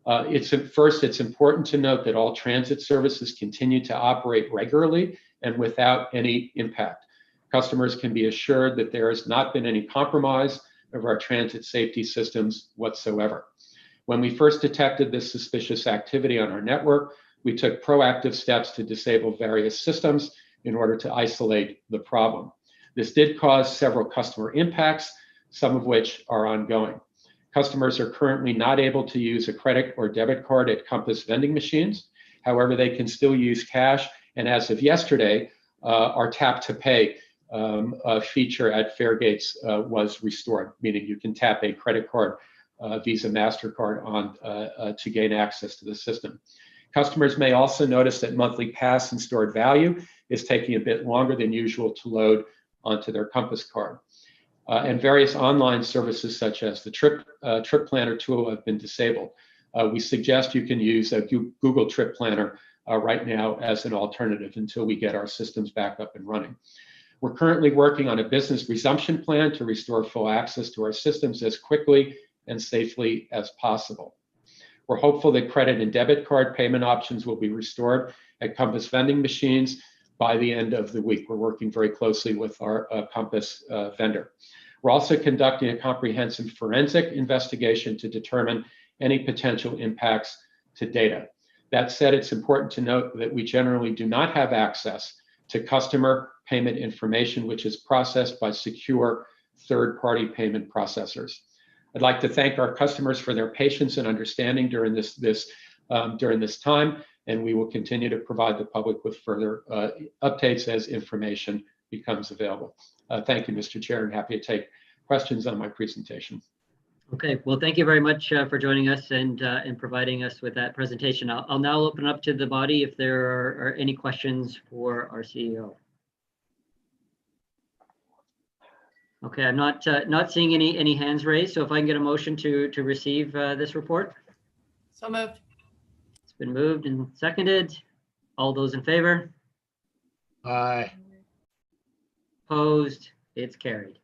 Speaker 14: First, it's important to note that all transit services continue to operate regularly and without any impact. Customers can be assured that there has not been any compromise of our transit safety systems whatsoever. When we first detected this suspicious activity on our network, we took proactive steps to disable various systems in order to isolate the problem. This did cause several customer impacts, some of which are ongoing. Customers are currently not able to use a credit or debit card at Compass vending machines. However, they can still use cash. And as of yesterday, our tap to pay feature at Fairgates was restored, meaning you can tap a credit card, Visa, MasterCard on to gain access to the system. Customers may also notice that monthly pass and stored value is taking a bit longer than usual to load onto their Compass card. And various online services such as the Trip Planner tool have been disabled. We suggest you can use a Google Trip Planner right now as an alternative until we get our systems back up and running. We're currently working on a business resumption plan to restore full access to our systems as quickly and safely as possible. We're hopeful that credit and debit card payment options will be restored at Compass vending machines by the end of the week. We're working very closely with our Compass vendor. We're also conducting a comprehensive forensic investigation to determine any potential impacts to data. That said, it's important to note that we generally do not have access to customer payment information, which is processed by secure third-party payment processors. I'd like to thank our customers for their patience and understanding during this time, and we will continue to provide the public with further updates as information becomes available. Thank you, Mr. Chair, and happy to take questions on my presentation.
Speaker 3: Okay, well, thank you very much for joining us and providing us with that presentation. I'll now open up to the body if there are any questions for our CEO. Okay, I'm not seeing any hands raised, so if I can get a motion to receive this report.
Speaker 2: So moved.
Speaker 3: It's been moved and seconded. All those in favor?
Speaker 15: Aye.
Speaker 3: Opposed? It's carried.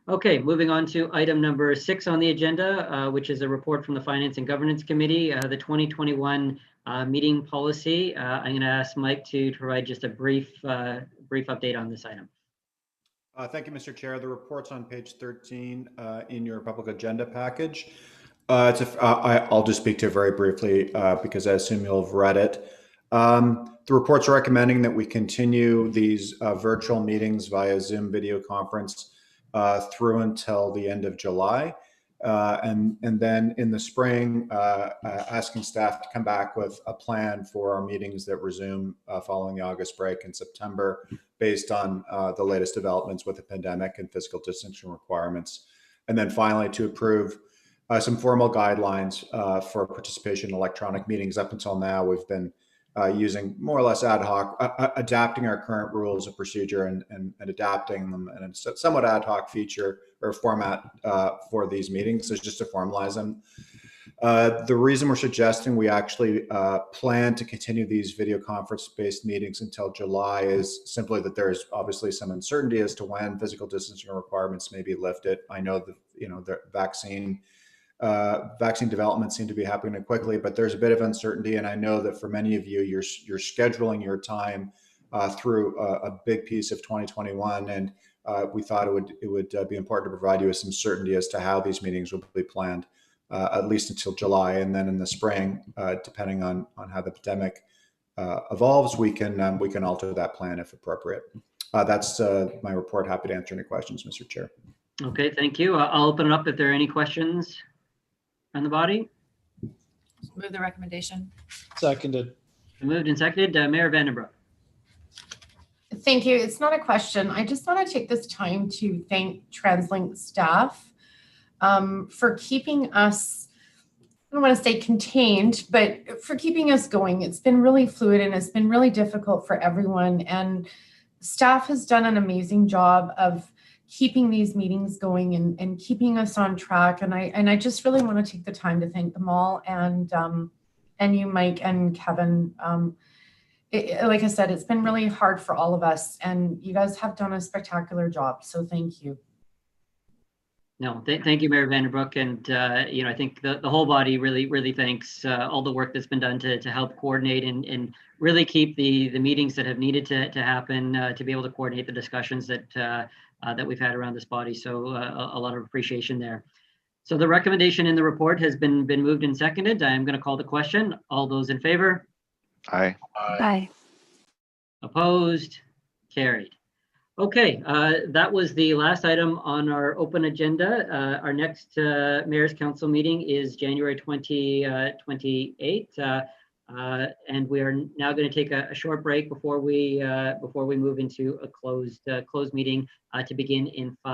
Speaker 3: Okay, moving on to item number 6 on the agenda, which is a report from the Finance and Governance Committee, the 2021 meeting policy. I'm going to ask Mike to provide just a brief update on this item.
Speaker 1: Thank you, Mr. Chair. The report's on page 13 in your public agenda package. I'll just speak to it very briefly because I assume you'll have read it. The report's recommending that we continue these virtual meetings via Zoom video conference through until the end of July. And then in the spring, asking staff to come back with a plan for our meetings that resume following the August break in September, based on the latest developments with the pandemic and physical distancing requirements. And then finally, to approve some formal guidelines for participation in electronic meetings. Up until now, we've been using more or less ad hoc, adapting our current rules of procedure and adapting them in a somewhat ad hoc feature or format for these meetings. So just to formalize them. The reason we're suggesting we actually plan to continue these video conference-based meetings until July is simply that there's obviously some uncertainty as to when physical distancing requirements may be lifted. I know that the vaccine developments seem to be happening quickly, but there's a bit of uncertainty. And I know that for many of you, you're scheduling your time through a big piece of 2021. And we thought it would be important to provide you with some certainty as to how these meetings will be planned, at least until July. And then in the spring, depending on how the pandemic evolves, we can alter that plan if appropriate. That's my report. Happy to answer any questions, Mr. Chair.
Speaker 3: Okay, thank you. I'll open it up if there are any questions on the body.
Speaker 2: Move the recommendation.
Speaker 15: Seconded.
Speaker 3: Moved and seconded. Mayor Vandenbroek.
Speaker 2: Thank you. It's not a question. I just want to take this time to thank TransLink staff for keeping us, I don't want to say contained, but for keeping us going. It's been really fluid and it's been really difficult for everyone. And staff has done an amazing job of keeping these meetings going and keeping us on track. And I just really want to take the time to thank them all. And and you, Mike and Kevin. Like I said, it's been really hard for all of us, and you guys have done a spectacular job. So thank you.
Speaker 3: No, thank you, Mayor Vanderbroek. And, I think the whole body really thanks all the work that's been done to help coordinate and really keep the meetings that have needed to happen, to be able to coordinate the discussions that we've had around this body. So a lot of appreciation there. So the recommendation in the report has been moved and seconded. I am going to call the question. All those in favor?
Speaker 4: Aye.
Speaker 16: Aye.
Speaker 3: Opposed? Carried. Okay, that was the last item on our open agenda. Our next Mayor's Council meeting is January 28th. And we are now going to take a short break before we move into a closed meeting to begin in 5.